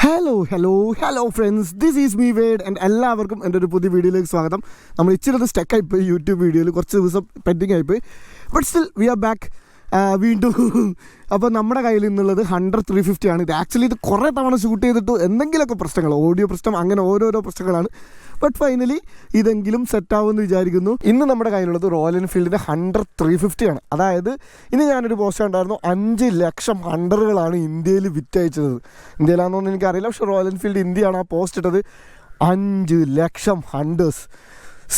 Hello friends, this is me word and എല്ലാവർക്കും എൻ്റെ ഒരു പുതിയ വീഡിയോയിലേക്ക് സ്വാഗതം. നമ്മൾ ഇച്ചിരി സ്റ്റക്കായിപ്പോയി യൂട്യൂബ് വീഡിയോയിൽ, കുറച്ച് ദിവസം പെൻഡിങ് ആയിപ്പോയി. But still we are back വീണ്ടും. അപ്പോൾ നമ്മുടെ കയ്യിൽ നിന്നുള്ളത് 100-350 ആണ്. ഇത് ആക്ച്വലി ഇത് കുറേ തവണ ഷൂട്ട് ചെയ്തിട്ട് എന്തെങ്കിലുമൊക്കെ പ്രശ്നങ്ങൾ, ഓഡിയോ പ്രശ്നം, അങ്ങനെ ഓരോരോ പ്രശ്നങ്ങളാണ്. ബട്ട് ഫൈനലി ഇതെങ്കിലും സെറ്റാവുമെന്ന് വിചാരിക്കുന്നു. ഇന്ന് നമ്മുടെ കയ്യിലുള്ളത് റോയൽ എൻഫീൽഡിൻ്റെ 100-350 ആണ്. അതായത് ഇനി ഞാനൊരു പോസ്റ്റ് ഉണ്ടായിരുന്നു, 5 ലക്ഷം ഹണ്ടറുകളാണ് ഇന്ത്യയിൽ വിറ്റയച്ചത്. ഇന്ത്യയിലാണെന്നൊന്നും എനിക്കറിയില്ല, പക്ഷേ റോയൽ എൻഫീൽഡ് ഇന്ത്യയാണ് ആ പോസ്റ്റ് ഇട്ടത്. 5 ലക്ഷം ഹണ്ടേഴ്സ്.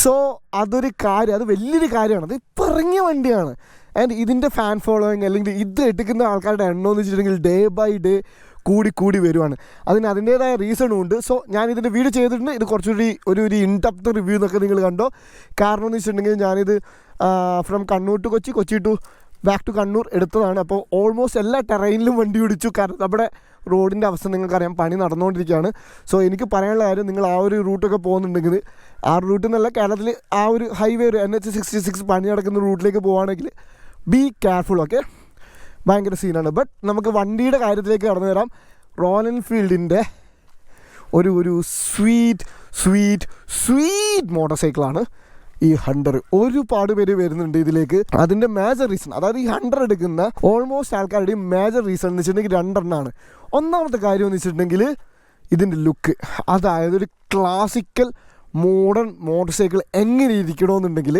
സോ അതൊരു കാര്യം, അത് വലിയൊരു കാര്യമാണ്. അത് ഇപ്പം ഇറങ്ങിയ വണ്ടിയാണ്. ആൻഡ് ഇതിൻ്റെ ഫാൻ ഫോളോയിങ് അല്ലെങ്കിൽ ഇത് എടുക്കുന്ന ആൾക്കാരുടെ എണ്ണം എന്ന് വെച്ചിട്ടുണ്ടെങ്കിൽ ഡേ ബൈ ഡേ കൂടി വരുവാണ്. അതിൻ്റേതായ റീസണും ഉണ്ട്. സോ ഞാനിതിൻ്റെ വീഡിയോ ചെയ്തിട്ടുണ്ട്. ഇത് കുറച്ചുകൂടി ഒരു ഇൻഡെപ്ത് റിവ്യൂ എന്നൊക്കെ നിങ്ങൾ കണ്ടോ. കാരണം എന്ന് വെച്ചിട്ടുണ്ടെങ്കിൽ ഞാനിത് from Kannur to Kochi to back to Kannur എടുത്തതാണ്. അപ്പോൾ ഓൾമോസ്റ്റ് എല്ലാ ടെറൈനിലും വണ്ടി ഓടിച്ചു. കാരണം നമ്മുടെ റോഡിൻ്റെ അവസ്ഥ നിങ്ങൾക്കറിയാം, പണി നടന്നുകൊണ്ടിരിക്കുകയാണ്. സോ എനിക്ക് പറയാനുള്ള കാര്യം, നിങ്ങൾ ആ ഒരു റൂട്ടൊക്കെ പോകുന്നുണ്ടെങ്കിൽ, ആ റൂട്ടിൽ നിന്നല്ല, കേരളത്തിൽ ആ ഒരു ഹൈവേ ഒരു NH-66 പണി നടക്കുന്ന റൂട്ടിലേക്ക് പോവുകയാണെങ്കിൽ ബി കെയർഫുൾ. ഓക്കെ, ഭയങ്കര സീനാണ്. ബട്ട് നമുക്ക് വണ്ടിയുടെ കാര്യത്തിലേക്ക് കടന്നു വരാം. റോയൽ എൻഫീൽഡിൻ്റെ ഒരു സ്വീറ്റ് മോട്ടോർ സൈക്കിളാണ് ഈ 100. ഒരുപാട് പേര് വരുന്നുണ്ട് ഇതിലേക്ക്. അതിൻ്റെ മേജർ റീസൺ, അതായത് ഈ 100 എടുക്കുന്ന ഓൾമോസ്റ്റ് ആൾക്കാരുടെയും മേജർ റീസൺ എന്ന് വെച്ചിട്ടുണ്ടെങ്കിൽ 2 എണ്ണമാണ്. ഒന്നാമത്തെ കാര്യം എന്ന് വെച്ചിട്ടുണ്ടെങ്കിൽ ഇതിൻ്റെ ലുക്ക്. അതായത് ഒരു ക്ലാസിക്കൽ മോഡേൺ മോട്ടോർ സൈക്കിൾ എങ്ങനെ ഇരിക്കണമെന്നുണ്ടെങ്കിൽ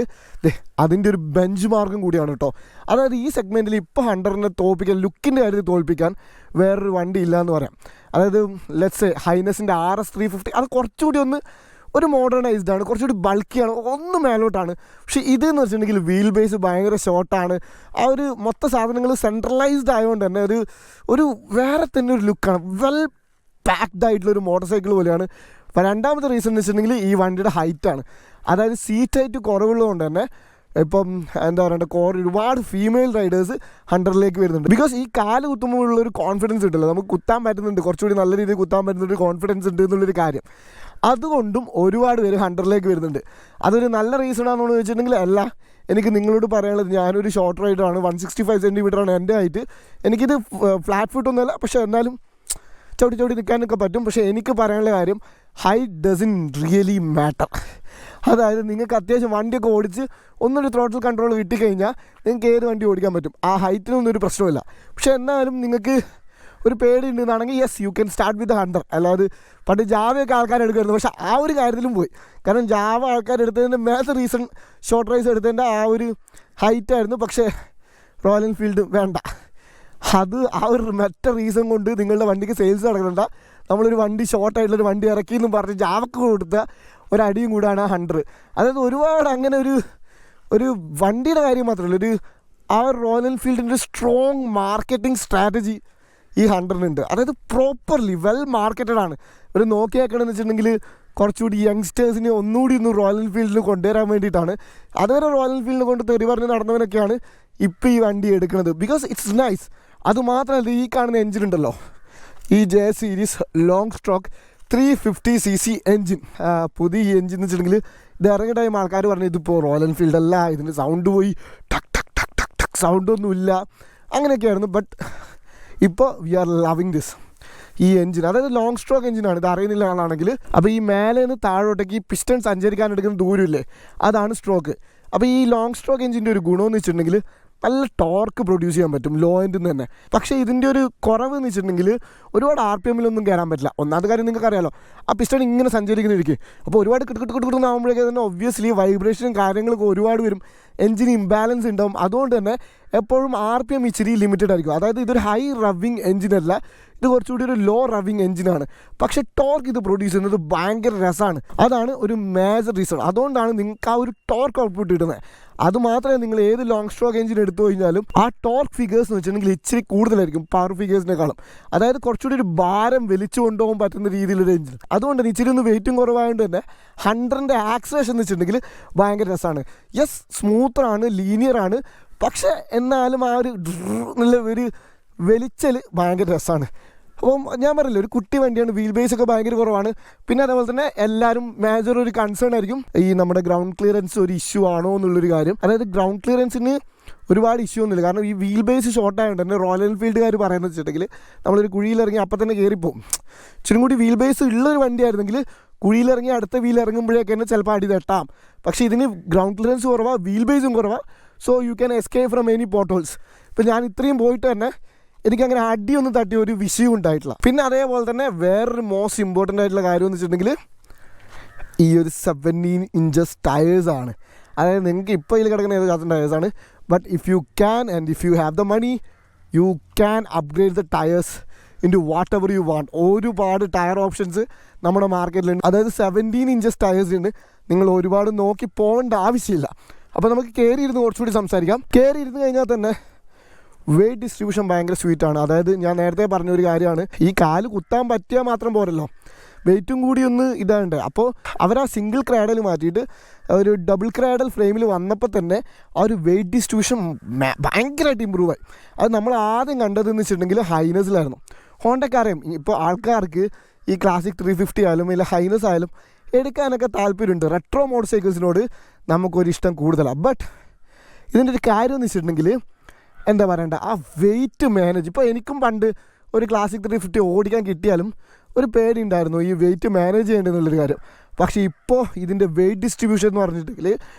അതിൻ്റെ ഒരു ബെഞ്ച് മാർക്കും കൂടിയാണ് കേട്ടോ. അതായത് ഈ സെഗ്മെൻറ്റിൽ ഇപ്പോൾ 100-നെ തോൽപ്പിക്കാൻ, ലുക്കിൻ്റെ കാര്യത്തിൽ തോൽപ്പിക്കാൻ വേറൊരു വണ്ടി ഇല്ല എന്ന് പറയാം. അതായത് ലെറ്റ്സ് ഹൈനസിൻ്റെ RS 350 അത് കുറച്ചുകൂടി ഒരു മോഡേണൈസ്ഡ് ആണ്, കുറച്ചുകൂടി ബൾക്കിയാണ്, ഒന്ന് മേലോട്ടാണ്. പക്ഷേ ഇതെന്ന് വെച്ചിട്ടുണ്ടെങ്കിൽ വീൽ ബേസ് ഭയങ്കര ഷോർട്ടാണ്. ആ ഒരു മൊത്ത സാധനങ്ങൾ സെൻട്രലൈസ്ഡ് ആയതുകൊണ്ട് തന്നെ ഒരു വേറെ തന്നെ ഒരു ലുക്കാണ്. വെൽ പാക്ഡ് ആയിട്ടുള്ളൊരു മോട്ടോർ സൈക്കിൾ പോലെയാണ്. അപ്പോൾ രണ്ടാമത്തെ റീസൺ എന്ന് വെച്ചിട്ടുണ്ടെങ്കിൽ ഈ വണ്ടിയുടെ ഹൈറ്റാണ്. അതായത് സീറ്റ് ഹൈറ്റ് കുറവുള്ളതുകൊണ്ട് തന്നെ ഇപ്പം എന്താ പറയുക, ഒരുപാട് ഫീമെയിൽ റൈഡേഴ്സ് 100-ലേക്ക് വരുന്നുണ്ട്. ബിക്കോസ് ഈ കാല് കുത്തുമ്പോഴുള്ളൊരു കോൺഫിഡൻസ് ഉണ്ടല്ലോ, നമുക്ക് കുത്താൻ പറ്റുന്നുണ്ട്, കുറച്ചുകൂടി നല്ല രീതിയിൽ കുത്താൻ പറ്റുന്നൊരു കോൺഫിഡൻസ് ഉണ്ട് എന്നുള്ളൊരു കാര്യം. അതുകൊണ്ടും ഒരുപാട് പേര് 100-ലേക്ക് വരുന്നുണ്ട്. അതൊരു നല്ല റീസണാണെന്ന് വെച്ചിട്ടുണ്ടെങ്കിൽ അല്ല. എനിക്ക് നിങ്ങളോട് പറയാനുള്ളത്, ഞാനൊരു ഷോർട്ട് റൈഡറാണ്, 165 സെൻറ്റിമീറ്ററാണ് എൻ്റെ ഹൈറ്റ്. എനിക്കിത് ഫ്ലാറ്റ് ഫുട്ടൊന്നുമല്ല, പക്ഷേ എന്നാലും ചവിട്ടി നിൽക്കാനൊക്കെ പറ്റും. പക്ഷേ എനിക്ക് പറയാനുള്ള കാര്യം, ഹൈറ്റ് ഡസൻ റിയലി മാറ്റർ. അതായത് നിങ്ങൾക്ക് അത്യാവശ്യം വണ്ടിയൊക്കെ ഓടിച്ച് ഒന്നൊരു ത്രോട്ടിൽ കൺട്രോൾ കിട്ടിക്കഴിഞ്ഞാൽ നിങ്ങൾക്ക് ഏത് വണ്ടി ഓടിക്കാൻ പറ്റും. ആ ഹൈറ്റിനൊന്നും ഒരു പ്രശ്നമില്ല. പക്ഷേ എന്നാലും നിങ്ങൾക്ക് ഒരു പേടി ഉണ്ടെന്നാണെങ്കിൽ yes, you can start with 100. അല്ലാതെ പണ്ട് ജാവയൊക്കെ ആൾക്കാരെടുക്കുമായിരുന്നു, പക്ഷേ ആ ഒരു കാര്യത്തിലും പോയി. കാരണം ജാവ ആൾക്കാരെടുത്തതിൻ്റെ മേജർ റീസൺ ഷോർട്ട് റൈസ് എടുത്തതിൻ്റെ ആ ഒരു ഹൈറ്റായിരുന്നു. പക്ഷേ റോയൽ എൻഫീൽഡ് വേണ്ട. അത് ആ ഒരു മറ്റ റീസൺ കൊണ്ട് നിങ്ങളുടെ വണ്ടിക്ക് സെയിൽസ് നടക്കണ്ട. നമ്മളൊരു വണ്ടി ഷോർട്ടായിട്ടുള്ളൊരു വണ്ടി ഇറക്കിയെന്നും പറഞ്ഞ് ജാവക്ക് കൊടുത്ത ഒരടിയും കൂടാണ് ആ 100. അതായത് ഒരുപാട് അങ്ങനെ ഒരു വണ്ടിയുടെ കാര്യം മാത്രമല്ല, ആ റോയൽ എൻഫീൽഡിൻ്റെ ഒരു സ്ട്രോങ് മാർക്കറ്റിംഗ് സ്ട്രാറ്റജി ഈ 100-നുണ്ട്. അതായത് പ്രോപ്പർലി വെൽ മാർക്കറ്റഡ് ആണ്. ഒരു നോക്കിയാക്കണമെന്ന് വെച്ചിട്ടുണ്ടെങ്കിൽ കുറച്ചുകൂടി യങ്സ്റ്റേഴ്സിനെ ഒന്നുകൂടി റോയൽ എൻഫീൽഡിൽ കൊണ്ടുവരാൻ വേണ്ടിയിട്ടാണ്. അതുവരെ റോയൽ എൻഫീൽഡിനെ കൊണ്ട് തെറി പറഞ്ഞ് നടന്നവനൊക്കെയാണ് ഇപ്പോൾ ഈ വണ്ടി എടുക്കുന്നത്. Because it's nice. അതുമാത്രമല്ല, ഈ കാണുന്ന എൻജിൻ ഉണ്ടല്ലോ, ഈ J series long stroke 350cc engine. പുതിയ ഈ എൻജിൻ എന്ന് വെച്ചിട്ടുണ്ടെങ്കിൽ ഇത് ഇറങ്ങിയ ടൈം ആൾക്കാർ പറഞ്ഞു ഇതിപ്പോൾ റോയൽ എൻഫീൽഡ് അല്ല, ഇതിൻ്റെ സൗണ്ട് പോയി, ടക്ക് ടക്ക് ടക്ക് ടക്ക് ടക്ക് സൗണ്ടൊന്നുമില്ല, അങ്ങനെയൊക്കെയായിരുന്നു. ബട്ട് ഇപ്പോൾ വി ആർ ലവിങ് ദിസ് ഈ എൻജിൻ. അതായത് ലോങ് സ്ട്രോക്ക് എൻജിനാണ്. ഇത് അറിയുന്നില്ല ആളാണെങ്കിൽ. അപ്പോൾ ഈ മേലെ നിന്ന് താഴോട്ടേക്ക് ഈ പിസ്റ്റൺ സഞ്ചരിക്കാൻ എടുക്കുന്ന ദൂരമില്ലേ, അതാണ് സ്ട്രോക്ക്. അപ്പോൾ ഈ ലോങ് സ്ട്രോക്ക് എൻജിൻ്റെ ഒരു ഗുണമെന്ന് വെച്ചിട്ടുണ്ടെങ്കിൽ നല്ല ടോർക്ക് പ്രൊഡ്യൂസ് ചെയ്യാൻ പറ്റും ലോ എൻഡിൽ നിന്ന് തന്നെ. പക്ഷേ ഇതിൻ്റെ ഒരു കുറവ് എന്ന് വെച്ചിട്ടുണ്ടെങ്കിൽ ഒരുപാട് RPM-ലൊന്നും കയറാൻ പറ്റില്ല. ഒന്നാമത്തെ കാര്യം നിങ്ങൾക്ക് അറിയാമല്ലോ, ആ പിസ്റ്റൺ ഇങ്ങനെ സഞ്ചരിക്കുന്നിരിക്കും. അപ്പോൾ ഒരുപാട് കിട്ടുകിട്ടുകിട്ടുന്നാകുമ്പോഴേക്കും തന്നെ ഒബ്വിയസ്ലി വൈബ്രേഷനും കാര്യങ്ങളൊക്കെ ഒരുപാട് വരും, എൻജിന് ഇംബാലൻസ് ഉണ്ടാവും. അതുകൊണ്ട് തന്നെ എപ്പോഴും RPM ഇച്ചിരി ലിമിറ്റഡ് ആയിരിക്കും. അതായത് ഇതൊരു ഹൈ റവിങ് എൻജിനല്ല, ഇത് കുറച്ചുകൂടി ഒരു ലോ റവിങ് എൻജിനാണ്. പക്ഷേ ടോർക്ക് ഇത് പ്രൊഡ്യൂസ് ചെയ്യുന്നത് ഭയങ്കര രസമാണ്. അതാണ് ഒരു മേജർ റീസൺ. അതുകൊണ്ടാണ് നിങ്ങൾക്ക് ആ ഒരു ടോർക്ക് ഔട്ട്പുട്ട് കിട്ടുന്നത്. അതുമാത്രമേ നിങ്ങൾ ഏത് ലോങ് സ്ട്രോക്ക് എൻജിൻ എടുത്തു കഴിഞ്ഞാലും ആ ടോർക്ക് ഫിഗേഴ്സ് എന്ന് വെച്ചിട്ടുണ്ടെങ്കിൽ ഇച്ചിരി കൂടുതലായിരിക്കും പവർ ഫിഗേഴ്സിനേക്കാളും. അതായത് കുറച്ചുകൂടി ഒരു ഭാരം വലിച്ചു കൊണ്ടുപോകാൻ പറ്റുന്ന രീതിയിലൊരു എൻജിൻ. അതുകൊണ്ട് ഇച്ചിരി വെയിറ്റും കുറവായതുകൊണ്ട് തന്നെ 100-ന്റെ ആക്സിലറേഷൻ എന്ന് വെച്ചിട്ടുണ്ടെങ്കിൽ ഭയങ്കര രസമാണ്. യെസ്, സ്മൂത്തറാണ്, ലീനിയറാണ്. പക്ഷേ എന്നാലും ആ ഒരു വലിച്ചൽ ഭയങ്കര രസമാണ്. അപ്പം ഞാൻ പറയില്ല, ഒരു കുട്ടി വണ്ടിയാണ്, വീൽ ബേസ് ഒക്കെ ഭയങ്കര കുറവാണ്. പിന്നെ അതേപോലെ തന്നെ എല്ലാവരും മേജർ ഒരു കൺസേൺ ആയിരിക്കും ഈ നമ്മുടെ ഗ്രൗണ്ട് ക്ലിയറൻസ് ഒരു ഇഷ്യൂ ആണോ എന്നുള്ളൊരു കാര്യം. അതായത് ഗ്രൗണ്ട് ക്ലിയറൻസിന് ഒരുപാട് ഇഷ്യൂ ഒന്നുമില്ല. കാരണം ഈ വീൽ ബേസ് ഷോർട്ടായതുകൊണ്ട് തന്നെ റോയൽ എൻഫീൽഡുകാർ പറയുന്നത് വെച്ചിട്ടുണ്ടെങ്കിൽ നമ്മളൊരു കുഴിയിലിറങ്ങി അപ്പം തന്നെ കയറിപ്പോവും. ഇച്ചിരി കൂടി വീൽ ബേസ് ഉള്ളൊരു വണ്ടിയായിരുന്നെങ്കിൽ കുഴിയിലിറങ്ങി അടുത്ത വീൽ ഇറങ്ങുമ്പോഴേക്ക് തന്നെ ചിലപ്പോൾ അടി തട്ടാം. പക്ഷേ ഇതിന് ഗ്രൗണ്ട് ക്ലിയറൻസ് കുറവാണ്, വീൽ ബേസും കുറവാണ്. So you can escape from any potholes. ഇപ്പോൾ ഞാൻ ഇത്രയും പോയിട്ട് തന്നെ എനിക്കങ്ങനെ അടിയൊന്നും തട്ടിയ ഒരു വിഷയം ഉണ്ടായിട്ടില്ല. പിന്നെ അതേപോലെ തന്നെ വേറൊരു മോസ്റ്റ് ഇമ്പോർട്ടൻ്റ് ആയിട്ടുള്ള കാര്യം എന്ന് വെച്ചിട്ടുണ്ടെങ്കിൽ ഈ ഒരു 17 ഇഞ്ചസ് ടയേഴ്സാണ്. അതായത് നിങ്ങൾക്ക് ഇപ്പോൾ ഇതിൽ കിടക്കുന്ന ഏത് കാലത്തും ടയേഴ്സാണ്. But if you can and if you have the money you can upgrade the tyres into whatever you want. ഒരുപാട് ടയർ ഓപ്ഷൻസ് നമ്മുടെ മാർക്കറ്റിലുണ്ട്. അതായത് 17 ഇഞ്ചസ് ടയേഴ്സ് ഉണ്ട്. നിങ്ങൾ ഒരുപാട് നോക്കി പോകേണ്ട ആവശ്യമില്ല. അപ്പോൾ നമുക്ക് കയറിയിരുന്ന് കുറച്ചുകൂടി സംസാരിക്കാം. കയറിയിരുന്ന് കഴിഞ്ഞാൽ തന്നെ വെയ്റ്റ് ഡിസ്ട്രിബ്യൂഷൻ ഭയങ്കര സ്വീറ്റാണ്. അതായത് ഞാൻ നേരത്തെ പറഞ്ഞൊരു കാര്യമാണ്, ഈ കാല് കുത്താൻ പറ്റിയാൽ മാത്രം പോരല്ലോ, വെയിറ്റും കൂടി ഒന്ന് ഇതാണ്ട്. അപ്പോൾ അവരാ സിംഗിൾ ക്രാഡൽ മാറ്റിയിട്ട് ഒരു ഡബിൾ ക്രാഡൽ ഫ്രെയിമിൽ വന്നപ്പോൾ തന്നെ ആ ഒരു വെയിറ്റ് ഡിസ്ട്രിബ്യൂഷൻ ഭയങ്കരമായിട്ട് ഇമ്പ്രൂവ് ആയി. അത് നമ്മൾ ആദ്യം കണ്ടതെന്ന് വെച്ചിട്ടുണ്ടെങ്കിൽ ഹൈനസിലായിരുന്നു. ഹോണ്ടക്കാരെയും ഇപ്പോൾ ആൾക്കാർക്ക് ഈ ക്ലാസിക് 350 ആയാലും ഇല്ല ഹൈനസ് ആയാലും എടുക്കാനൊക്കെ താല്പര്യമുണ്ട്. റെട്രോ മോട്ടോർ സൈക്കിൾസിനോട് നമുക്കൊരിഷ്ടം കൂടുതലാണ്. ബട്ട് ഇതിൻ്റെ ഒരു കാര്യം എന്ന് വെച്ചിട്ടുണ്ടെങ്കിൽ എന്താ പറയണ്ട, ആ വെയിറ്റ് മാനേജ്. ഇപ്പോൾ എനിക്കും പണ്ട് ഒരു ക്ലാസിക് 350 ഓടിക്കാൻ കിട്ടിയാലും ഒരു പേടി ഉണ്ടായിരുന്നു ഈ വെയിറ്റ് മാനേജ് ചെയ്യേണ്ടതെന്നുള്ളൊരു കാര്യം. പക്ഷേ ഇപ്പോൾ ഇതിൻ്റെ വെയിറ്റ് ഡിസ്ട്രിബ്യൂഷൻ എന്ന് പറഞ്ഞിട്ടുണ്ടെങ്കിൽ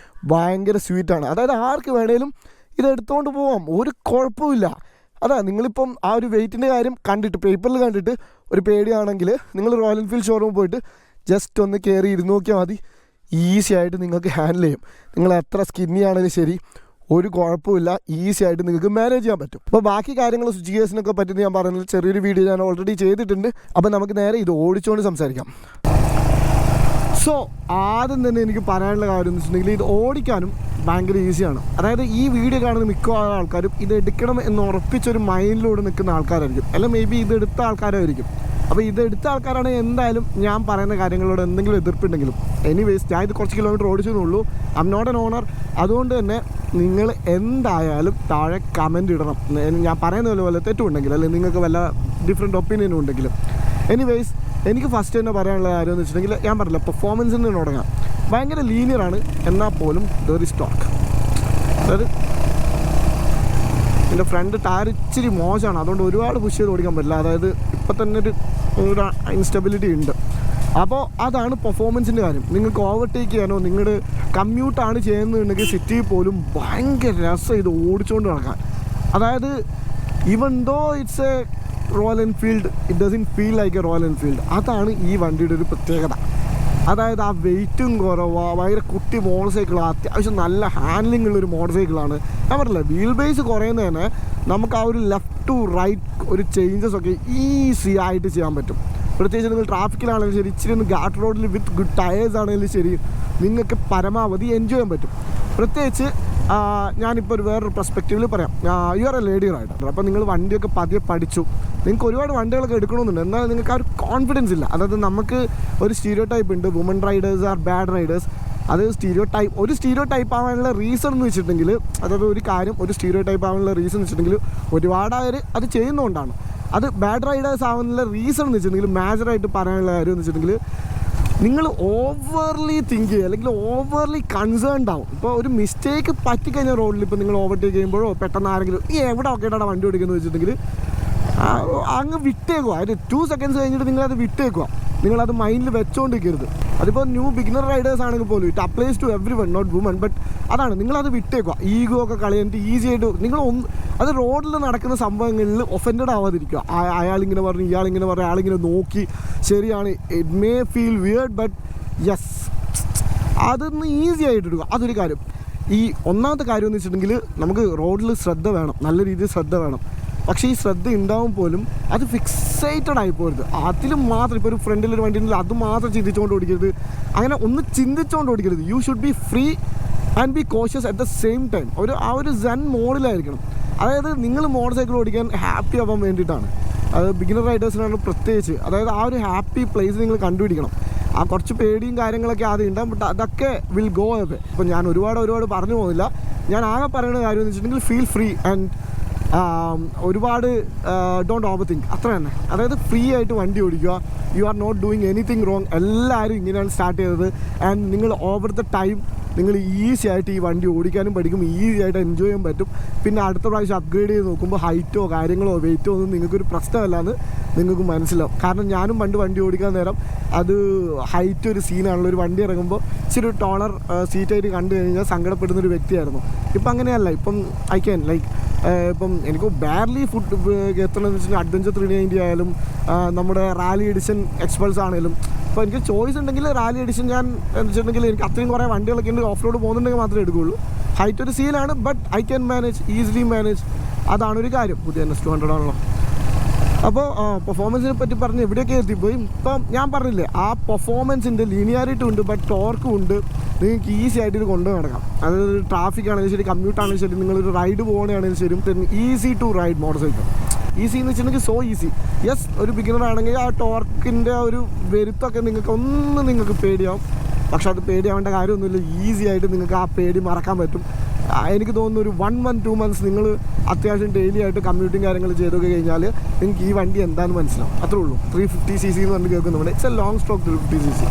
ഭയങ്കര സ്വീറ്റാണ്. അതായത് ആർക്ക് വേണേലും ഇത് എടുത്തുകൊണ്ട് പോവാം, ഒരു കുഴപ്പമില്ല. അതാ നിങ്ങളിപ്പം ആ ഒരു വെയിറ്റിൻ്റെ കാര്യം കണ്ടിട്ട് പേപ്പറിൽ കണ്ടിട്ട് ഒരു പേടിയാണെങ്കിൽ നിങ്ങൾ റോയൽ എൻഫീൽഡ് ഷോറൂമിൽ പോയിട്ട് ജസ്റ്റ് ഒന്ന് കയറി ഇരുന്ന് നോക്കിയാൽ മതി. ഈസി ആയിട്ട് നിങ്ങൾക്ക് ഹാൻഡിൽ ചെയ്യും. നിങ്ങൾ എത്ര സ്കിന്നി ആണെങ്കിലും ശരി, ഒരു കുഴപ്പമില്ല, ഈസി ആയിട്ട് നിങ്ങൾക്ക് മാനേജ് ചെയ്യാൻ പറ്റും. അപ്പോൾ ബാക്കി കാര്യങ്ങൾ സ്വിച്ച് ഗിയേഴ്സിനൊക്കെ പറ്റി ഞാൻ പറയുന്നത് ചെറിയൊരു വീഡിയോ ഞാൻ ഓൾറെഡി ചെയ്തിട്ടുണ്ട്. അപ്പോൾ നമുക്ക് നേരെ ഇത് ഓടിച്ചുകൊണ്ട് സംസാരിക്കാം. സോ ആദ്യം തന്നെ എനിക്ക് പറയാനുള്ള കാര്യം എന്ന് വെച്ചിട്ടുണ്ടെങ്കിൽ ഇത് ഓടിക്കാനും ഭയങ്കര ഈസിയാണ്. അതായത് ഈ വീഡിയോ കാണുന്ന മിക്ക ആൾക്കാരും ഇത് എടുക്കണം എന്ന് ഉറപ്പിച്ചൊരു മൈൻഡിലൂടെ നിൽക്കുന്ന ആൾക്കാരായിരിക്കും, അല്ല മേ ബി ഇത് എടുത്ത ആൾക്കാരായിരിക്കും. അപ്പോൾ ഇത് എടുത്ത ആൾക്കാരാണെങ്കിൽ എന്തായാലും ഞാൻ പറയുന്ന കാര്യങ്ങളോട് എന്തെങ്കിലും എതിർപ്പുണ്ടെങ്കിലും എനിവേസ് ഞാൻ ഇത് കുറച്ച് കിലോമീറ്റർ ഓടിച്ചെന്നുള്ളൂ. I'm not an owner. അതുകൊണ്ട് തന്നെ നിങ്ങൾ എന്തായാലും താഴെ കമൻറ്റ് ഇടണം. ഞാൻ പറയുന്ന പോലെ തെറ്റുണ്ടെങ്കിൽ അല്ലെങ്കിൽ നിങ്ങൾക്ക് വല്ല ഡിഫറെൻറ്റ് ഒപ്പീനിയനും ഉണ്ടെങ്കിലും. എനിവേസ് എനിക്ക് ഫസ്റ്റ് തന്നെ പറയാനുള്ള കാര്യം എന്ന് വെച്ചിട്ടുണ്ടെങ്കിൽ ഞാൻ പറഞ്ഞില്ല, പെർഫോമൻസിൽ നിന്ന് തുടങ്ങാം. ഭയങ്കര ലീനിയറാണ്, എന്നാൽ പോലും ദർ ഇസ് ടോർക്ക്. അതായത് എൻ്റെ ഫ്രണ്ട് ടയർ ഇച്ചിരി മോശമാണ്, അതുകൊണ്ട് ഒരുപാട് പുഷ് ചെയ്ത് ഓടിക്കാൻ പറ്റില്ല. അതായത് ഇപ്പം തന്നെ ഒരു ഇൻസ്റ്റബിലിറ്റി ഉണ്ട്. അപ്പോൾ അതാണ് പെർഫോമൻസിൻ്റെ കാര്യം. നിങ്ങൾക്ക് ഓവർടേക്ക് ചെയ്യാനോ നിങ്ങളുടെ കമ്മ്യൂട്ടാണ് ചെയ്യുന്നതെന്നുണ്ടെങ്കിൽ സിറ്റിയിൽ പോലും ഭയങ്കര രസം ഇത് ഓടിച്ചുകൊണ്ട് നടക്കാൻ. അതായത് even though it's a Royal Enfield, it doesn't feel like a Royal Enfield. അതാണ് ഈ വണ്ടിയുടെ ഒരു പ്രത്യേകത. അതായത് ആ വെയിറ്റും കുറവാണ്, ഭയങ്കര കുട്ടി മോട്ടോർ സൈക്കിളാണ്, അത്യാവശ്യം നല്ല ഹാൻഡ്ലിംഗ് ഉള്ളൊരു മോട്ടോർ സൈക്കിളാണ്. ഞാൻ പറഞ്ഞില്ല, വീൽ ബേസ് കുറയുന്നതിന് നമുക്ക് ആ ഒരു ലെഫ്റ്റ് ടു റൈറ്റ് ഒരു ചേഞ്ചസ് ഒക്കെ ഈസി ആയിട്ട് ചെയ്യാൻ പറ്റും. പ്രത്യേകിച്ച് നിങ്ങൾ ട്രാഫിക്കിലാണെങ്കിലും ശരി, ഇച്ചിരി ഒന്ന് ഗാട്ട് റോഡിൽ വിത്ത് ഗുഡ് ടയേഴ്സ് ആണെങ്കിലും ശരി, നിങ്ങൾക്ക് പരമാവധി എൻജോയ് ചെയ്യാൻ പറ്റും. പ്രത്യേകിച്ച് ഞാനിപ്പോൾ ഒരു വേറൊരു പെർസ്പെക്റ്റീവിൽ പറയാം. You are A lady rider. അപ്പോൾ നിങ്ങൾ വണ്ടിയൊക്കെ പതിയെ പഠിച്ചു, നിങ്ങൾക്ക് ഒരുപാട് വണ്ടികളൊക്കെ എടുക്കണമെന്നുണ്ട്, എന്നാൽ നിങ്ങൾക്ക് ആ ഒരു കോൺഫിഡൻസ് ഇല്ല. അതായത് നമുക്ക് ഒരു സ്റ്റീരിയോ ടൈപ്പ് ഉണ്ട്, woman Riders R bad Riders. അത് ഒരു സ്റ്റീരിയോ ടൈപ്പ് ആവാനുള്ള റീസൺ എന്ന് വെച്ചിട്ടുണ്ടെങ്കിൽ, അതായത് ഒരു കാര്യം ഒരു സ്റ്റീരിയോ ടൈപ്പ് ആവാനുള്ള റീസൺ എന്ന് വെച്ചിട്ടുണ്ടെങ്കിൽ ഒരുപാട് പേര് അത് ചെയ്യുന്നതുകൊണ്ടാണ്. അത് ബാഡ് റൈഡേഴ്സ് ആവാനുള്ള റീസൺ എന്ന് വെച്ചിട്ടുണ്ടെങ്കിൽ മേജറായിട്ട് പറയാനുള്ള കാര്യം എന്ന് വെച്ചിട്ടുണ്ടെങ്കിൽ നിങ്ങൾ ഓവർലി തിങ്ക് ചെയ്യുക, അല്ലെങ്കിൽ ഓവർലി കൺസേൺഡ് ആവും. ഇപ്പോൾ ഒരു മിസ്റ്റേക്ക് പറ്റിക്കഴിഞ്ഞാൽ റോഡിൽ ഇപ്പോൾ നിങ്ങൾ ഓവർടേക്ക് ചെയ്യുമ്പോഴോ പെട്ടെന്ന് ആരെങ്കിലും എവിടെ ഒക്കെയായിട്ടാണ് വണ്ടി ഓടിക്കുന്നത് വെച്ചിട്ടുണ്ടെങ്കിൽ അങ്ങ് വിട്ടേക്കുക. ഒരു 2 seconds കഴിഞ്ഞിട്ട് നിങ്ങളത് വിട്ടേക്കുക. നിങ്ങളത് മൈൻഡിൽ വെച്ചുകൊണ്ടിരിക്കരുത്. അതിപ്പോൾ ന്യൂ ബിഗിനർ റൈഡേഴ്സ് ആണെങ്കിൽ പോലും it applies to everyone, not woman. But അതാണ്, നിങ്ങളത് വിട്ടേക്കുക. ഈഗോ ഒക്കെ കളഞ്ഞിട്ട് ഈസി ആയിട്ട് നിങ്ങൾ അത് റോഡിൽ നടക്കുന്ന സംഭവങ്ങളിൽ ഒഫൻഡഡ് ആവാതിരിക്കുക. അയാളിങ്ങനെ പറഞ്ഞു, ഇയാളിങ്ങനെ പറഞ്ഞു, അയാളിങ്ങനെ നോക്കി, ശരിയാണ്, it may feel weird, but yes, അതൊന്ന് ഈസി ആയിട്ട് ഇടുക. അതൊരു കാര്യം. ഈ ഒന്നാമത്തെ കാര്യം എന്ന് വെച്ചിട്ടുണ്ടെങ്കിൽ നമുക്ക് റോഡിൽ ശ്രദ്ധ വേണം, നല്ല രീതിയിൽ ശ്രദ്ധ വേണം. പക്ഷേ ഈ ശ്രദ്ധ ഉണ്ടാവും പോലും അത് ഫിക്സേറ്റഡ് ആയി പോരുത്. അതിലും മാത്രം ഇപ്പോൾ ഒരു ഫ്രണ്ടിലൊരു വണ്ടി ഉണ്ടെങ്കിൽ അത് മാത്രം ചിന്തിച്ചുകൊണ്ട് ഓടിക്കരുത്, അങ്ങനെ ഒന്ന് ചിന്തിച്ചുകൊണ്ട് ഓടിക്കരുത്. You should be free and be cautious at the same time. ആ ഒരു സെൻ മോഡിലായിരിക്കണം. അതായത് നിങ്ങൾ മോട്ടോർ സൈക്കിൾ ഓടിക്കാൻ ഹാപ്പി ആവാൻ വേണ്ടിയിട്ടാണ്. അത് ബിഗിനർ റൈഡേഴ്സിനാണ് പ്രത്യേകിച്ച്. അതായത് ആ ഒരു ഹാപ്പി പ്ലേസ് നിങ്ങൾ കണ്ടുപിടിക്കണം. ആ കുറച്ച് പേടിയും കാര്യങ്ങളൊക്കെ ആദ്യം ഉണ്ടാകും, ബട്ട് അതൊക്കെ വിൽ ഗോ അവേ. ഇപ്പോൾ ഞാൻ ഒരുപാട് പറഞ്ഞു പോകുന്നില്ല. ഞാൻ ആകെ പറയുന്ന കാര്യം എന്ന് വെച്ചിട്ടുണ്ടെങ്കിൽ ഫീൽ ഫ്രീ ആൻഡ് ഒരുപാട് ഡോണ്ട് ഓവർ തിങ്ക്, അത്ര തന്നെ. അതായത് ഫ്രീ ആയിട്ട് വണ്ടി ഓടിക്കുക. You are not doing anything wrong. എല്ലാവരും ഇങ്ങനെയാണ് സ്റ്റാർട്ട് ചെയ്തത്. ആൻഡ് നിങ്ങൾ ഓവർ ദ ടൈം നിങ്ങൾ ഈസി ആയിട്ട് ഈ വണ്ടി ഓടിക്കാനും പഠിക്കും, ഈസി ആയിട്ട് എൻജോയ് ചെയ്യാൻ പറ്റും. പിന്നെ അടുത്ത പ്രാവശ്യം അപ്ഗ്രേഡ് ചെയ്ത് നോക്കുമ്പോൾ ഹൈറ്റോ കാര്യങ്ങളോ വെയിറ്റോ ഒന്നും നിങ്ങൾക്കൊരു പ്രശ്നമല്ലാന്ന് നിങ്ങൾക്ക് മനസ്സിലാവും. കാരണം ഞാനും പണ്ട് വണ്ടി ഓടിക്കാൻ നേരം അത് ഹൈറ്റ് ഒരു സീനാണല്ലോ. ഒരു വണ്ടി ഇറങ്ങുമ്പോൾ ഇച്ചിരി ടോളർ സീറ്റായിട്ട് കണ്ടു കഴിഞ്ഞാൽ സങ്കടപ്പെടുന്നൊരു വ്യക്തിയായിരുന്നു. ഇപ്പം അങ്ങനെയല്ല. ഇപ്പം ഐ ക്യാൻ ലൈക്ക് ഇപ്പം എനിക്ക് ബാർലി ഫുഡ് എത്തണമെന്ന് വെച്ചിട്ടുണ്ടെങ്കിൽ അഡ്വഞ്ചർ 390 ആയാലും നമ്മുടെ റാലി എഡിഷൻ എക്സ്പൾസ് ആണെങ്കിലും അപ്പോൾ എനിക്ക് ചോയ്സ് ഉണ്ടെങ്കിൽ റാലി എഡിഷൻ ഞാൻ എന്ന് വെച്ചിട്ടുണ്ടെങ്കിൽ എനിക്ക് അത്രയും കുറേ വണ്ടികളൊക്കെ ഉണ്ട്, ഓഫ് റോഡ് പോകുന്നുണ്ടെങ്കിൽ മാത്രമേ എടുക്കുകയുള്ളൂ. ഹൈറ്റ് ഒരു സീലാണ്, but I can manage, easily manage. അതാണൊരു കാര്യം. പുതിയ NS200 ആണല്ലോ. അപ്പോൾ പെർഫോമൻസിനെ പറ്റി പറഞ്ഞ് എവിടെയൊക്കെ എത്തിപ്പോയി. ഇപ്പം ഞാൻ പറഞ്ഞില്ലേ, ആ പെർഫോമൻസിൻ്റെ ലീനിയാരിറ്റി ഉണ്ട്, ബട്ട് ടോർക്കും ഉണ്ട്. നിങ്ങൾക്ക് ഈസി ആയിട്ട് ഇത് കൊണ്ടു നടക്കാം. അതായത് ട്രാഫിക് ആണെങ്കിലും ശരി, കമ്മ്യൂട്ട് ആണെങ്കിലും ശരി, നിങ്ങളൊരു റൈഡ് പോകുകയാണെങ്കിലും ശരി, easy to ride motorcycle. Easy എന്ന് വെച്ചിട്ടുണ്ടെങ്കിൽ സോ ഈസി. യെസ്, ഒരു ബിഗിനർ ആണെങ്കിൽ ആ ടോർക്കിൻ്റെ ഒരു വരുത്തൊക്കെ നിങ്ങൾക്ക് പേടിയാവും. പക്ഷെ അത് പേടിയാവേണ്ട കാര്യമൊന്നുമില്ല. ഈസി ആയിട്ട് നിങ്ങൾക്ക് ആ പേടി മറക്കാൻ പറ്റും. എനിക്ക് തോന്നുന്നു ഒരു 1 month 2 months നിങ്ങൾ അത്യാവശ്യം ഡെയിലി ആയിട്ട് കമ്മ്യൂട്ടിങ് കാര്യങ്ങൾ ചെയ്തൊക്കെ കഴിഞ്ഞാൽ നിങ്ങൾക്ക് ഈ വണ്ടി എന്താണെന്ന് മനസ്സിലാവും. അത്രേ ഉള്ളൂ. 350cc എന്ന് പറഞ്ഞ് കേൾക്കുന്നുണ്ട്. It's A long stroke 350cc.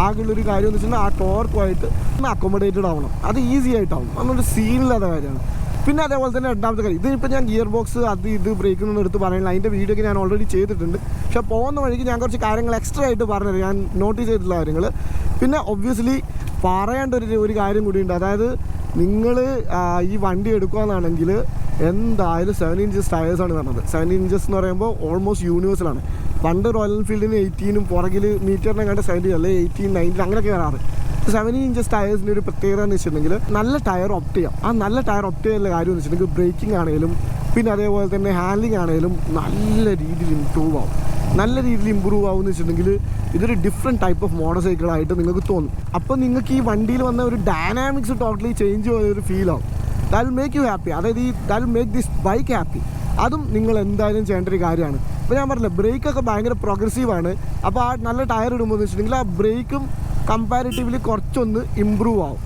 ആകെയുള്ളൊരു കാര്യം എന്ന് വെച്ചിട്ടുണ്ടെങ്കിൽ ആ ടോർക്കുമായിട്ട് അക്കോമഡേറ്റഡ് ആവണം. അത് ഈസി ആയിട്ടാവും. അതൊരു സീനില്ലാത്ത കാര്യമാണ്. പിന്നെ അതേപോലെ തന്നെ രണ്ടാമത്തെ കാര്യം, ഇതിപ്പോൾ ഞാൻ ഗിയർ ബോക്സ് അത് ഇത് ബ്രേക്കൊന്നും എടുത്ത് പറയുന്നില്ല. അതിൻ്റെ വീഡിയോ ഒക്കെ ഞാൻ ഓൾറെഡി ചെയ്തിട്ടുണ്ട്. പക്ഷേ പോകുന്ന വഴിക്ക് ഞാൻ കുറച്ച് കാര്യങ്ങൾ എക്സ്ട്രാ ആയിട്ട് പറഞ്ഞുതരാം, ഞാൻ നോട്ടീസ് ചെയ്തിട്ടുള്ള കാര്യങ്ങൾ. പിന്നെ ഒബ്വിയസ്ലി പറയേണ്ട ഒരു കാര്യം കൂടിയുണ്ട്. അതായത് നിങ്ങൾ ഈ വണ്ടി എടുക്കുകയെന്നാണെങ്കിൽ എന്തായാലും 7 inches ടയേഴ്സാണ് പറഞ്ഞത്. 7 inches എന്ന് പറയുമ്പോൾ ഓൾമോസ്റ്റ് യൂണിവേഴ്സലാണ്. പണ്ട് റോയൽ എൻഫീൽഡിന് 18 പുറകിൽ മീറ്ററിനെ കണ്ട് 70 അല്ലെ 18 19 അങ്ങനെയൊക്കെ വരാറ്. 7 inches ടയേഴ്സിൻ്റെ ഒരു പ്രത്യേകത എന്ന് വെച്ചിട്ടുണ്ടെങ്കിൽ നല്ല ടയർ ഓപ്റ്റ് ചെയ്യാം. ആ നല്ല ടയർ ഓപ്റ്റ് ചെയ്യാനുള്ള കാര്യം എന്ന് വെച്ചിട്ടുണ്ടെങ്കിൽ ബ്രേക്കിംഗ് ആണെങ്കിലും പിന്നെ അതേപോലെ തന്നെ ഹാൻഡ്ലിംഗ് ആണെങ്കിലും നല്ല രീതിയിൽ ഇമ്പ്രൂവ് ആവും. നല്ല രീതിയിൽ ഇമ്പ്രൂവ് ആവും എന്ന് വെച്ചിട്ടുണ്ടെങ്കിൽ ഇതൊരു ഡിഫറെൻറ്റ് ടൈപ്പ് ഓഫ് മോട്ടോർ സൈക്കിളായിട്ട് നിങ്ങൾക്ക് തോന്നും. അപ്പോൾ നിങ്ങൾക്ക് ഈ വണ്ടിയിൽ വന്ന ഒരു ഡൈനാമിക്സ് ടോട്ടലി ചേഞ്ച് ചെയ്യുന്ന ഒരു ഫീൽ ആവും. That will make you happy. അതായത് that will make this bike happy. അതും നിങ്ങൾ എന്തായാലും ചെയ്യേണ്ട ഒരു കാര്യമാണ്. ഇപ്പോൾ ഞാൻ പറഞ്ഞില്ല, ബ്രേക്കൊക്കെ ഭയങ്കര പ്രോഗ്രസീവാണ്. അപ്പോൾ ആ നല്ല ടയർ ഇടുമ്പോൾ എന്ന് വെച്ചിട്ടുണ്ടെങ്കിൽ ആ ബ്രേക്കും കമ്പാരിറ്റീവ്ലി കുറച്ചൊന്ന് ഇമ്പ്രൂവ് ആവും.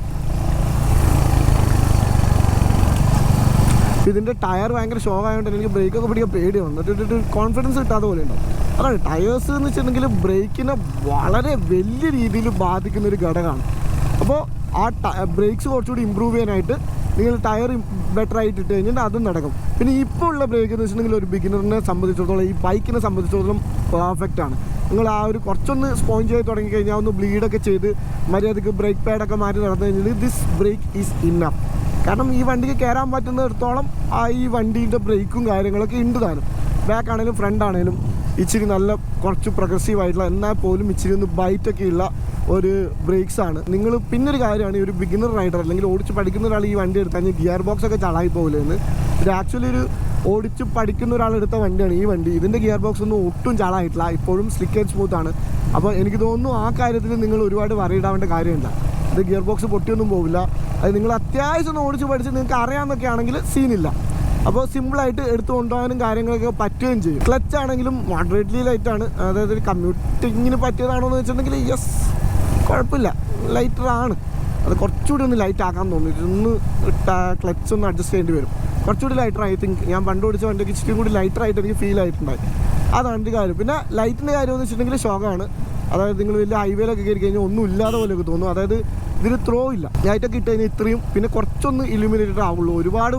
ഇതിൻ്റെ ടയർ ഭയങ്കര ഷോക്ക് ആയതുകൊണ്ട് എനിക്ക് ബ്രേക്കൊക്കെ പിടിക്കാൻ പേടിയാണ്. എന്നിട്ട് കോൺഫിഡൻസ് കിട്ടാത്ത പോലെ ഉണ്ടാവും. അതാണ് ടയേഴ്സ് എന്ന് വെച്ചിട്ടുണ്ടെങ്കിൽ ബ്രേക്കിനെ വളരെ വലിയ രീതിയിൽ ബാധിക്കുന്നൊരു ഘടകമാണ്. അപ്പോൾ ആ ബ്രേക്സ് കുറച്ചുകൂടി ഇമ്പ്രൂവ് ചെയ്യാനായിട്ട് നിങ്ങൾ ടയർ ബെറ്റർ ആയിട്ട് ഇട്ട് കഴിഞ്ഞാൽ അതും നടക്കും. പിന്നെ ഇപ്പോൾ ഉള്ള ബ്രേക്ക് എന്ന് വെച്ചിട്ടുണ്ടെങ്കിൽ ഒരു ബിഗിനറിനെ സംബന്ധിച്ചിടത്തോളം, ഈ ബൈക്കിനെ സംബന്ധിച്ചിടത്തോളം പെർഫെക്റ്റ് ആണ്. നിങ്ങൾ ആ ഒരു കുറച്ചൊന്ന് സ്പോഞ്ച് ചെയ്ത് തുടങ്ങിക്കഴിഞ്ഞാൽ ഒന്ന് ബ്ലീഡൊക്കെ ചെയ്ത് മര്യാദയ്ക്ക് ബ്രേക്ക് പാഡൊക്കെ മാറ്റി നടന്നു കഴിഞ്ഞാൽ ദിസ് ബ്രേക്ക് ഈസ് ഇന്നഫ്. കാരണം ഈ വണ്ടിക്ക് കയറാൻ പറ്റുന്നിടത്തോളം ഈ വണ്ടീൻ്റെ ബ്രേക്കും കാര്യങ്ങളൊക്കെ ഉണ്ട് താനും. ബാക്ക് ആണെങ്കിലും ഫ്രണ്ട് ആണെങ്കിലും ഇച്ചിരി നല്ല കുറച്ച് progressive ആയിട്ടുള്ള, എന്നാൽ പോലും ഇച്ചിരി ഒന്ന് ബൈറ്റൊക്കെ ഉള്ള ഒരു ബ്രേക്സാണ്. നിങ്ങൾ പിന്നൊരു കാര്യമാണ്, ഈ ഒരു ബിഗിനർ റൈഡർ അല്ലെങ്കിൽ ഓടിച്ച് പഠിക്കുന്ന ഒരാൾ ഈ വണ്ടി എടുത്താൽ കഴിഞ്ഞാൽ ഗിയർ ബോക്സ് ഒക്കെ ചളായി പോകില്ലെന്ന്. ഇത് ആക്ച്വലി ഒരു ഓടിച്ച് പഠിക്കുന്ന ഒരാളെടുത്ത വണ്ടിയാണ് ഈ വണ്ടി. ഇതിൻ്റെ ഗിയർ ബോക്സ് ഒന്നും ഒട്ടും ചളായിട്ടില്ല, ഇപ്പോഴും സ്ലിക്ക് ആൻഡ് സ്മൂത്താണ്. അപ്പോൾ എനിക്ക് തോന്നുന്നു ആ കാര്യത്തിൽ നിങ്ങൾ ഒരുപാട് വറിയിടാവേണ്ട കാര്യമില്ല. ഇത് ഗിയർ ബോക്സ് പൊട്ടിയൊന്നും പോവില്ല. അത് നിങ്ങൾ അത്യാവശ്യം ഒന്ന് ഓടിച്ച് പഠിച്ച് നിങ്ങൾക്ക് അറിയാമെന്നൊക്കെ ആണെങ്കിൽ സീനില്ല. അപ്പോൾ സിമ്പിളായിട്ട് എടുത്തു കൊണ്ടുപോകാനും കാര്യങ്ങളൊക്കെ പറ്റുകയും ചെയ്യും. ക്ലച്ച് ആണെങ്കിലും മോഡറേറ്റ്ലി ലൈറ്റാണ്. അതായത് ഒരു കമ്മ്യൂട്ടിങ്ങിന് പറ്റിയതാണോ എന്ന് വെച്ചിട്ടുണ്ടെങ്കിൽ യെസ്, കുഴപ്പമില്ല, ലൈറ്ററാണ്. അത് കുറച്ചുകൂടി ഒന്ന് ലൈറ്റ് ആക്കാൻ തോന്നുന്നു. ഒന്ന് ക്ലച്ച് ഒന്ന് അഡ്ജസ്റ്റ് ചെയ്യേണ്ടി വരും. കുറച്ചുകൂടി ലൈറ്റർ ഐ തിങ്ക്. ഞാൻ പണ്ട് ഓടിച്ച വണ്ടിക്ക് ഇച്ചിരി കൂടി ലൈറ്ററായിട്ട് എനിക്ക് ഫീൽ ആയിട്ടുണ്ടായി. അതാണ് എൻ്റെ കാര്യം. പിന്നെ ലൈറ്റിൻ്റെ കാര്യം എന്ന് വെച്ചിട്ടുണ്ടെങ്കിൽ ഷോക്കാണ്. അതായത് നിങ്ങൾ വലിയ ഹൈവേയിലൊക്കെ കയറി കഴിഞ്ഞാൽ ഒന്നും ഇല്ലാതെ പോലെയൊക്കെ തോന്നും. അതായത് ഇതിന് ത്രോ ഇല്ല. ലൈറ്റൊക്കെ ഇട്ട് കഴിഞ്ഞാൽ ഇത്രയും, പിന്നെ കുറച്ചൊന്ന് ഇല്ലുമിനേറ്റഡ് ആവുള്ളൂ. ഒരുപാട്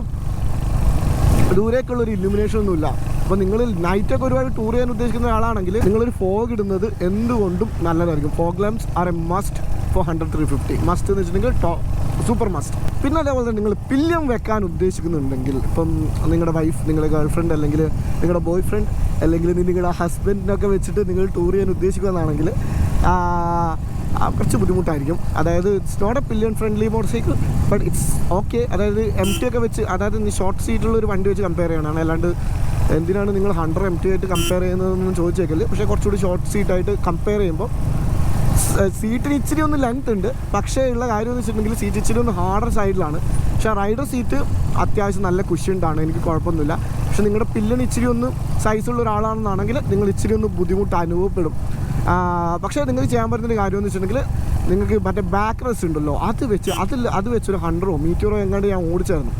ദൂരേക്കുള്ളൊരു ഇല്ലുമിനേഷൻ ഒന്നുമില്ല. അപ്പോൾ നിങ്ങൾ നൈറ്റൊക്കെ ഒരുപാട് ടൂർ ചെയ്യാൻ ഉദ്ദേശിക്കുന്ന ഒരാളാണെങ്കിൽ നിങ്ങളൊരു ഫോഗ് ഇടുന്നത് എന്തുകൊണ്ടും നല്ലതായിരിക്കും. Fog lamps are a must for 100-350. Must എന്ന് വെച്ചിട്ടുണ്ടെങ്കിൽ സൂപ്പർ മസ്റ്റ്. പിന്നെ അതേപോലെ തന്നെ നിങ്ങൾ പില്യം വെക്കാൻ ഉദ്ദേശിക്കുന്നുണ്ടെങ്കിൽ, ഇപ്പം നിങ്ങളുടെ വൈഫ്, നിങ്ങളുടെ ഗേൾ ഫ്രണ്ട്, അല്ലെങ്കിൽ നിങ്ങളുടെ ബോയ് ഫ്രണ്ട്, അല്ലെങ്കിൽ നിങ്ങളുടെ ഹസ്ബൻഡിനൊക്കെ വെച്ചിട്ട് നിങ്ങൾ ടൂർ ചെയ്യാൻ ഉദ്ദേശിക്കുകയാണെങ്കിൽ കുറച്ച് ബുദ്ധിമുട്ടായിരിക്കും. അതായത് it's not a pillion friendly motorcycle, but it's okay. അതായത് MT ഒക്കെ വെച്ച്, അതായത് ഷോർട്ട് സീറ്റുള്ള ഒരു വണ്ടി വെച്ച് കമ്പയർ ചെയ്യണം. അല്ലാണ്ട് എന്തിനാണ് നിങ്ങൾ 100 MT ആയിട്ട് കമ്പയർ ചെയ്യുന്നതെന്ന് ചോദിച്ചേക്കല്. പക്ഷേ കുറച്ചുകൂടി ഷോർട്ട് സീറ്റായിട്ട് കമ്പയർ ചെയ്യുമ്പോൾ സീറ്റിന് ഇച്ചിരി ഒന്ന് ലെങ്ത് ഉണ്ട്. പക്ഷേ ഉള്ള കാര്യം എന്ന് വെച്ചിട്ടുണ്ടെങ്കിൽ സീറ്റ് ഇച്ചിരി ഒന്ന് ഹാർഡർ സൈഡിലാണ്. പക്ഷേ റൈഡർ സീറ്റ് അത്യാവശ്യം നല്ല കുഷ്യൻ്റാണ്, എനിക്ക് കുഴപ്പമൊന്നുമില്ല. പക്ഷെ നിങ്ങളുടെ പില്ലന് ഇച്ചിരി ഒന്ന് സൈസുള്ള ഒരാളാണെന്നാണെങ്കിൽ നിങ്ങൾ ഇച്ചിരി ഒന്ന് ബുദ്ധിമുട്ട് അനുഭവപ്പെടും. പക്ഷേ നിങ്ങൾക്ക് ചെയ്യാൻ പറ്റുന്നൊരു കാര്യം എന്ന് വെച്ചിട്ടുണ്ടെങ്കിൽ നിങ്ങൾക്ക് മറ്റേ ബാക്ക് റെസ്റ്റ് ഉണ്ടല്ലോ, അത് വെച്ചൊരു 100 മീറ്ററോ എങ്ങാണ്ട് ഞാൻ ഓടിച്ചായിരുന്നു.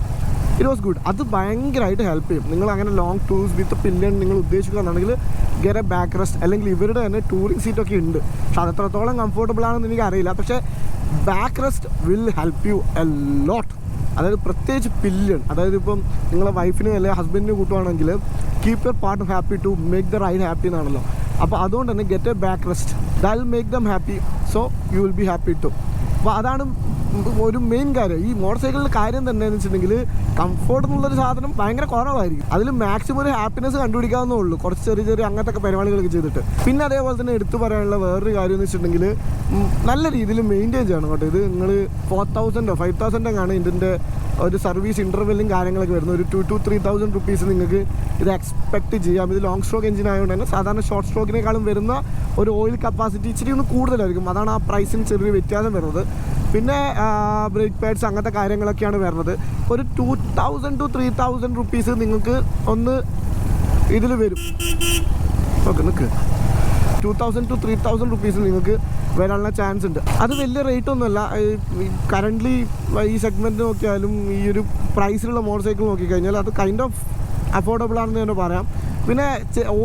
It was good. അത് ഭയങ്കരമായിട്ട് ഹെൽപ്പ് ചെയ്യും. നിങ്ങൾ അങ്ങനെ ലോങ് ടൂർസ് വിത്ത് പില്ലിയൺ നിങ്ങൾ ഉദ്ദേശിക്കുകയാണെന്നുണ്ടെങ്കിൽ ഗെറ്റ് എ ബാക്ക് റെസ്റ്റ്, അല്ലെങ്കിൽ ഇവരുടെ തന്നെ ടൂറിംഗ് സീറ്റൊക്കെ ഉണ്ട്. പക്ഷെ അത് എത്രത്തോളം കംഫർട്ടബിൾ ആണെന്ന് എനിക്ക് അറിയില്ല. പക്ഷേ back rest will help you a lot. അതായത് പ്രത്യേകിച്ച് പില്ലിയൺ, അതായത് ഇപ്പം നിങ്ങളെ വൈഫിന് അല്ലെങ്കിൽ ഹസ്ബൻഡിന് കൂട്ടുവാണെങ്കിൽ keep your partner happy to make the ride happy എന്നാണല്ലോ. അപ്പോൾ അതുകൊണ്ട് തന്നെ get a back rest, that will make them happy, so you will be happy too. അപ്പോൾ അതാണ് ഒരു മെയിൻ കാര്യം. ഈ മോട്ടോർ സൈക്കിളിൻ്റെ കാര്യം തന്നെ എന്ന് വെച്ചിട്ടുണ്ടെങ്കിൽ കംഫോർട്ട് എന്നുള്ളൊരു സാധനം ഭയങ്കര കുറവായിരിക്കും. അതിൽ മാക്സിമം ഒരു ഹാപ്പിനെസ് കണ്ടുപിടിക്കാവുന്നേ ഉള്ളൂ, കുറച്ച് ചെറിയ ചെറിയ അങ്ങനത്തെ പരിപാടികളൊക്കെ ചെയ്തിട്ട്. പിന്നെ അതേപോലെ തന്നെ എടുത്തു പറയാനുള്ള വേറൊരു കാര്യം എന്ന് വെച്ചിട്ടുണ്ടെങ്കിൽ നല്ല രീതിയിൽ മെയിൻറ്റെയിൻ ചെയ്യണം കേട്ടോ. ഇത് നിങ്ങൾ 4,000 or 5,000 ആണ് ഇതിൻ്റെ ഒരു സർവീസ് ഇൻ്റർവെല്ലും കാര്യങ്ങളൊക്കെ വരുന്നത്. ഒരു 2,000 to 3,000 rupees നിങ്ങൾക്ക് ഇത് എക്സ്പെക്റ്റ് ചെയ്യാം. ഇത് ലോങ് സ്ട്രോക്ക് എഞ്ചിൻ ആയതുകൊണ്ട് തന്നെ സാധാരണ ഷോർട്ട് സ്ട്രോക്കിനേക്കാളും വരുന്ന ഒരു ഓയിൽ കപ്പാസിറ്റി ഇച്ചിരി ഒന്ന് കൂടുതലായിരിക്കും. അതാണ് ആ പ്രൈസിന് ചെറിയ വ്യത്യാസം വരുന്നത്. പിന്നെ ബ്രേക്ക് പാഡ്സ് അങ്ങനത്തെ കാര്യങ്ങളൊക്കെയാണ് വരുന്നത്. ഒരു 2,000 to 3,000 rupees നിങ്ങൾക്ക് ഒന്ന് ഇതിൽ വരും. ഓക്കെ, നിൽക്ക് 2,000 to 3,000 rupees നിങ്ങൾക്ക് വരാനുള്ള ചാൻസ് ഉണ്ട്. അത് വലിയ റേറ്റ് ഒന്നുമല്ല. കറൻ്റ്ലി ഈ സെഗ്മെൻറ്റ് നോക്കിയാലും ഈ ഒരു പ്രൈസിലുള്ള മോട്ടോർ സൈക്കിൾ നോക്കിക്കഴിഞ്ഞാൽ അത് കൈൻഡ് ഓഫ് അഫോർഡബിൾ ആണെന്ന് തന്നെ പറയാം. പിന്നെ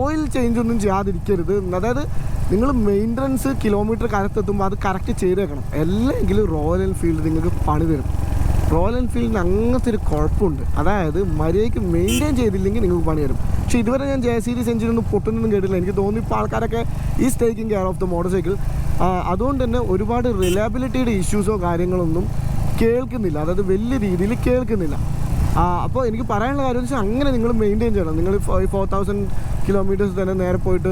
ഓയിൽ ചേഞ്ച് ഒന്നും ചെയ്യാതിരിക്കരുത്. അതായത് നിങ്ങൾ മെയിൻ്റനൻസ് കിലോമീറ്റർ കരത്തെത്തുമ്പോൾ അത് കറക്റ്റ് ചെയ്തേക്കണം. അല്ലെങ്കിലും റോയൽ എൻഫീൽഡ് നിങ്ങൾക്ക് പണി തരും. റോയൽ എൻഫീൽഡിന് അങ്ങനത്തെ ഒരു കുഴപ്പമുണ്ട്. അതായത് മര്യാദയ്ക്ക് മെയിൻറ്റെയിൻ ചെയ്തില്ലെങ്കിൽ നിങ്ങൾക്ക് പണി തരും. പക്ഷേ ഇതുവരെ ഞാൻ ജെ സീരീസ് എഞ്ചിനൊന്നും പൊട്ടുന്നൊന്നും കേട്ടില്ല. എനിക്ക് തോന്നുന്നു ഇപ്പോൾ ആൾക്കാരൊക്കെ is taking care of the motor cycle. അതുകൊണ്ട് തന്നെ ഒരുപാട് റിലയബിലിറ്റിയുടെ ഇഷ്യൂസോ കാര്യങ്ങളൊന്നും കേൾക്കുന്നില്ല, അതായത് വലിയ രീതിയിൽ കേൾക്കുന്നില്ല. അപ്പോൾ എനിക്ക് പറയാനുള്ള കാര്യം വെച്ചാൽ അങ്ങനെ നിങ്ങൾ മെയിൻറ്റെയിൻ ചെയ്യണം. നിങ്ങൾ 4,000 kilometers തന്നെ നേരെ പോയിട്ട്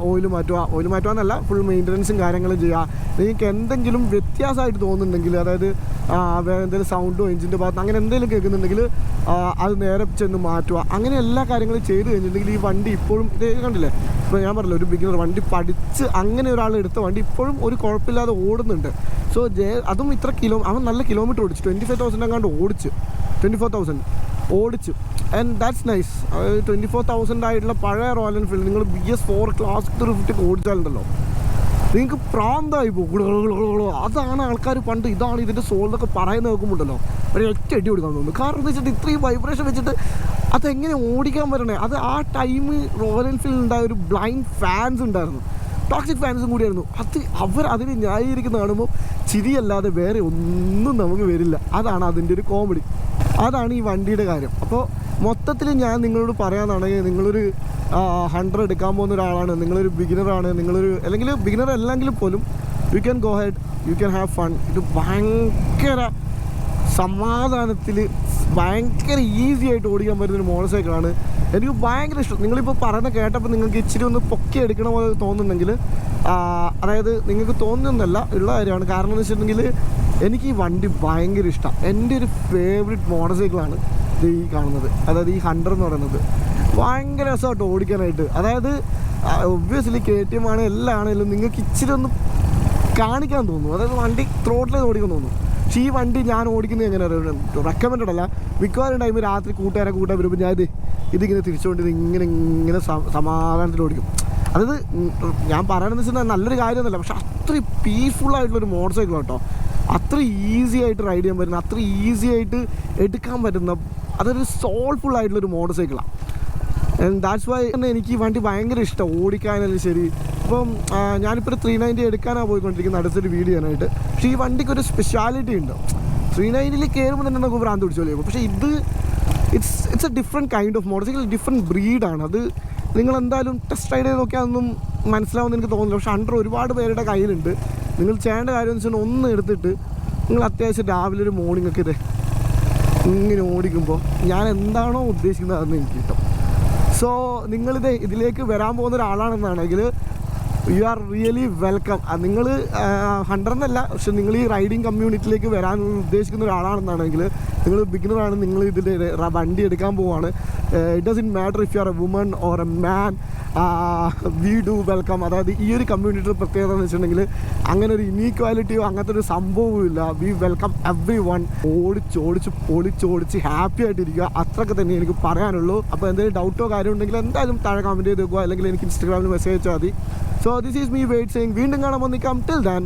ഓയിൽ മാറ്റുക എന്നല്ല, ഫുൾ മെയിൻ്റനൻസും കാര്യങ്ങളും ചെയ്യുക. നിങ്ങൾക്ക് എന്തെങ്കിലും വ്യത്യാസമായിട്ട് തോന്നുന്നുണ്ടെങ്കിൽ, അതായത് വേറെ എന്തെങ്കിലും സൗണ്ടോ എഞ്ചിൻ്റെ ഭാഗത്ത് അങ്ങനെ എന്തെങ്കിലും കേൾക്കുന്നുണ്ടെങ്കിൽ അത് നേരെ ചെന്ന് മാറ്റുക. അങ്ങനെ എല്ലാ കാര്യങ്ങളും ചെയ്ത് കഴിഞ്ഞിട്ടുണ്ടെങ്കിൽ ഈ വണ്ടി ഇപ്പോഴും ഇത് കണ്ടില്ലേ, ഇപ്പോൾ ഞാൻ പറഞ്ഞില്ല, ഒരു ബിഗിനർ വണ്ടി പഠിച്ച് അങ്ങനെ ഒരാൾ എടുത്ത വണ്ടി ഇപ്പോഴും ഒരു കുഴപ്പമില്ലാതെ ഓടുന്നുണ്ട്. സോ അതും ഇത്ര അവൻ നല്ല കിലോമീറ്റർ ഓടിച്ചു, 25,000 എങ്ങാണ്ട് ഓടിച്ച്, 24,000 ഓടിച്ചു. And that's nice. 24,000 ആയിട്ടുള്ള പഴയ റോയൽ എൻഫീൽഡ് നിങ്ങൾ BS4 ക്ലാസ് 350 ഓടിച്ചാലുണ്ടല്ലോ നിങ്ങൾക്ക് പ്രാന്തമായി പോകും. അതാണ് ആൾക്കാർ പണ്ട് ഇതാണ് ഇതിൻ്റെ സോൾന്നൊക്കെ പറയുന്നത് നോക്കുമ്പോണ്ടല്ലോ ഒരു ഒറ്റ അടി കൊടുക്കാൻ തോന്നുന്നു. കാരണം എന്ന് വെച്ചിട്ട് ഇത്രയും വൈബ്രേഷൻ വെച്ചിട്ട് അതെങ്ങനെ ഓടിക്കാൻ വരണേ. അത് ആ ടൈം റോയൽ എൻഫീൽഡ് ഉണ്ടായ ഒരു ബ്ലൈൻഡ് ഫാൻസ് ഉണ്ടായിരുന്നു, ടോക്സിക് ഫാൻസും കൂടിയായിരുന്നു. അതിനെ ന്യായീകരിക്കുന്ന കാണുമ്പോൾ ചിരിയല്ലാതെ വേറെ ഒന്നും നമുക്ക് വരില്ല. അതാണ് അതിൻ്റെ ഒരു കോമഡി. അതാണ് ഈ വണ്ടിയുടെ കാര്യം. അപ്പോൾ മൊത്തത്തിൽ ഞാൻ നിങ്ങളോട് പറയാനാണെങ്കിൽ, നിങ്ങളൊരു 100 എടുക്കാൻ പോകുന്ന ഒരാളാണ്, നിങ്ങളൊരു ബിഗിനറാണ്, അല്ലെങ്കിൽ ബിഗിനർ അല്ലെങ്കിലും പോലും you can go head, you can have fun. ഇത് ഭയങ്കര സമാധാനത്തിൽ ഭയങ്കര ഈസി ആയിട്ട് ഓടിക്കാൻ പറ്റുന്നൊരു മോട്ടോർ സൈക്കിളാണ്. എനിക്ക് ഭയങ്കര ഇഷ്ടം. നിങ്ങളിപ്പോൾ പറയുന്ന കേട്ടപ്പോൾ നിങ്ങൾക്ക് ഇച്ചിരി ഒന്ന് പൊക്കി എടുക്കണ പോലെ തോന്നുന്നുണ്ടെങ്കിൽ, അതായത് നിങ്ങൾക്ക് തോന്നുന്നല്ല ഉള്ള കാര്യമാണ്. കാരണം എന്ന് വെച്ചിട്ടുണ്ടെങ്കിൽ എനിക്ക് ഈ വണ്ടി ഭയങ്കര ഇഷ്ടം. എൻ്റെ ഒരു ഫേവറേറ്റ് മോട്ടോർ സൈക്കിളാണ് ഇത് ഈ കാണുന്നത്, അതായത് ഈ 100 എന്ന് പറയുന്നത്. ഭയങ്കര രസമായിട്ട് ഓടിക്കാനായിട്ട്. അതായത് ഒബ്വിയസ്ലി KTM ആണ്, എല്ലാം ആണെങ്കിലും നിങ്ങൾക്ക് ഇച്ചിരി ഒന്ന് കാണിക്കാൻ തോന്നും, അതായത് വണ്ടി ത്രോട്ടിൽ ഓടിക്കാൻ തോന്നും. പക്ഷേ ഈ വണ്ടി ഞാൻ ഓടിക്കുന്നത് എങ്ങനെ റെക്കമെൻഡഡ് അല്ല. മിക്കവാറും ടൈം രാത്രി കൂട്ടുകാരെ വരുമ്പോൾ ഞാൻ ഇതിങ്ങനെ തിരിച്ചുകൊണ്ട് ഇങ്ങനെ സമാധാനത്തിൽ ഓടിക്കും. അതായത് ഞാൻ പറയണമെന്ന് വെച്ചാൽ നല്ലൊരു കാര്യമൊന്നുമല്ല, പക്ഷെ അത്രയും പീസ്ഫുള്ളായിട്ടുള്ളൊരു മോട്ടോർ സൈക്കിൾ കേട്ടോ. അത്ര ഈസി ആയിട്ട് റൈഡ് ചെയ്യാൻ പറ്റുന്ന, അത്ര ഈസി ആയിട്ട് എടുക്കാൻ പറ്റുന്ന, അതൊരു സോൾഫുൾ ആയിട്ടുള്ളൊരു മോട്ടോർ സൈക്കിളാണ്. ആൻഡ് ദാറ്റ്സ് വൈ തന്നെ എനിക്ക് ഈ വണ്ടി ഭയങ്കര ഇഷ്ടം ഓടിക്കാനല്ലേ ശരി. അപ്പം ഞാനിപ്പോൾ ഒരു 390 എടുക്കാനാണ് പോയിക്കൊണ്ടിരിക്കുന്നത് അടുത്തൊരു വീഡിയോ ചെയ്യാനായിട്ട്. പക്ഷേ ഈ വണ്ടിക്ക് ഒരു സ്പെഷ്യാലിറ്റി ഉണ്ട്. 390 കയറുമ്പോൾ തന്നെ നമുക്ക് ഭ്രാന്ത് പിടിച്ചോളൂ. പക്ഷേ ഇത് it's a different kind of motorcycle, different ബ്രീഡാണ്. അത് നിങ്ങളെന്തായാലും ടെസ്റ്റ് റൈഡ് ചെയ്ത് നോക്കിയാൽ ഒന്നും മനസ്സിലാവുമെന്ന് എനിക്ക് തോന്നുന്നില്ല. പക്ഷേ 100 ഒരുപാട് പേരുടെ കയ്യിലുണ്ട്. നിങ്ങൾ ചെയ്യേണ്ട കാര്യം എന്ന് വെച്ചാൽ ഒന്ന് എടുത്തിട്ട് നിങ്ങൾ അത്യാവശ്യം രാവിലെ ഒരു മോർണിംഗ് ഒക്കെ ഇങ്ങനെ ഓടിക്കുമ്പോൾ ഞാൻ എന്താണോ ഉദ്ദേശിക്കുന്നത് അതെന്ന് എനിക്ക് കിട്ടും. സോ ഇതിലേക്ക് വരാൻ പോകുന്ന ഒരാളാണെന്നാണെങ്കിൽ യു ആർ റിയലി വെൽക്കം. നിങ്ങൾ 100 എന്നല്ല, പക്ഷെ നിങ്ങൾ ഈ റൈഡിങ് കമ്മ്യൂണിറ്റിയിലേക്ക് വരാൻ ഉദ്ദേശിക്കുന്ന ഒരാളാണെന്നാണെങ്കിൽ, നിങ്ങൾ ബിഗിനറാണ്, നിങ്ങൾ ഇതിൽ വണ്ടി എടുക്കാൻ പോവുകയാണ്, it doesn't matter if you are A woman or a man, we do welcome. അതായത് ഈ ഒരു കമ്മ്യൂണിറ്റിയുടെ പ്രത്യേകത എന്ന് വെച്ചിട്ടുണ്ടെങ്കിൽ അങ്ങനെ ഒരു ഇനീക്വാലിറ്റിയോ അങ്ങനത്തെ ഒരു സംഭവവും ഇല്ല. V welcome every one. ഓടിച്ച് ഹാപ്പി ആയിട്ടിരിക്കുക, അത്രയൊക്കെ തന്നെ എനിക്ക് പറയാനുള്ളൂ. അപ്പോൾ എന്തെങ്കിലും ഡൗട്ടോ കാര്യം ഉണ്ടെങ്കിൽ എന്തായാലും താഴെ കമൻറ്റ് ചെയ്ത് വെക്കുക, അല്ലെങ്കിൽ എനിക്ക് ഇൻസ്റ്റാഗ്രാമിൽ മെസ്സേജ് അയച്ചാൽ മതി. So this is me wait saying. വീണ്ടും കാണാൻ വന്നിക്കാം. Till than